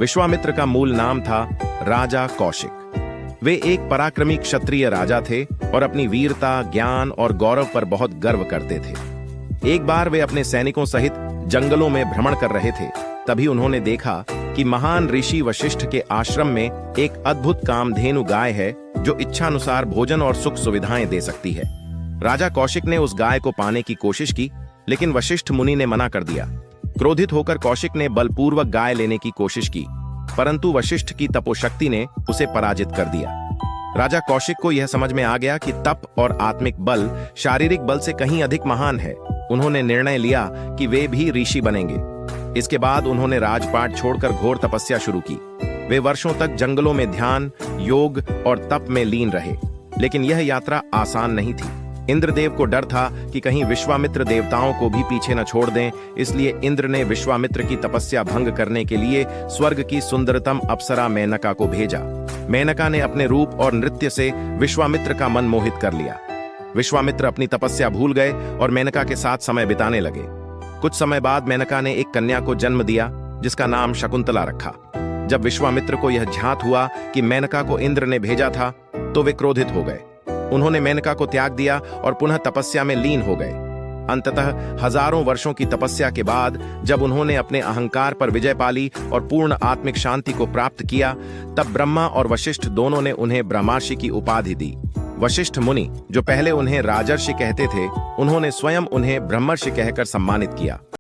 विश्वामित्र का मूल नाम था राजा कौशिक। वे एक पराक्रमी क्षत्रिय राजा थे और अपनी वीरता, ज्ञान और गौरव पर बहुत गर्व करते थे। एक बार वे अपने सैनिकों सहित जंगलों में भ्रमण कर रहे थे। तभी उन्होंने देखा कि महान ऋषि वशिष्ठ के आश्रम में एक अद्भुत कामधेनु गाय है जो इच्छानुसार भोजन और सुख सुविधाएं दे सकती है। राजा कौशिक ने उस गाय को पाने की कोशिश की, लेकिन वशिष्ठ मुनि ने मना कर दिया। क्रोधित होकर कौशिक ने बलपूर्वक गाय लेने की कोशिश की, परंतु वशिष्ठ की तपोशक्ति ने उसे पराजित कर दिया। राजा कौशिक को यह समझ में आ गया कि तप और आत्मिक बल शारीरिक बल से कहीं अधिक महान है। उन्होंने निर्णय लिया कि वे भी ऋषि बनेंगे। इसके बाद उन्होंने राजपाट छोड़कर घोर तपस्या शुरू की। वे वर्षों तक जंगलों में ध्यान, योग और तप में लीन रहे, लेकिन यह यात्रा आसान नहीं थी। इंद्रदेव को डर था कि कहीं विश्वामित्र देवताओं को भी पीछे न छोड़ दें, इसलिए इंद्र ने विश्वामित्र की तपस्या भंग करने के लिए स्वर्ग की सुंदरतम अप्सरा मेनका को भेजा। मेनका ने अपने रूप और नृत्य से विश्वामित्र का मन मोहित कर लिया। विश्वामित्र अपनी तपस्या भूल गए और मेनका के साथ समय बिताने लगे। कुछ समय बाद मेनका ने एक कन्या को जन्म दिया, जिसका नाम शकुंतला रखा। जब विश्वामित्र को यह ज्ञात हुआ कि मेनका को इंद्र ने भेजा था, तो वे क्रोधित हो गए। उन्होंने मेनका को त्याग दिया और पुनः तपस्या में लीन हो गए। अंततः हजारों वर्षों की तपस्या के बाद जब उन्होंने अपने अहंकार पर विजय पा ली और पूर्ण आत्मिक शांति को प्राप्त किया, तब ब्रह्मा और वशिष्ठ दोनों ने उन्हें ब्रह्मर्षि की उपाधि दी। वशिष्ठ मुनि, जो पहले उन्हें राजर्षि कहते थे, उन्होंने स्वयं उन्हें ब्रह्मर्षि कहकर सम्मानित किया।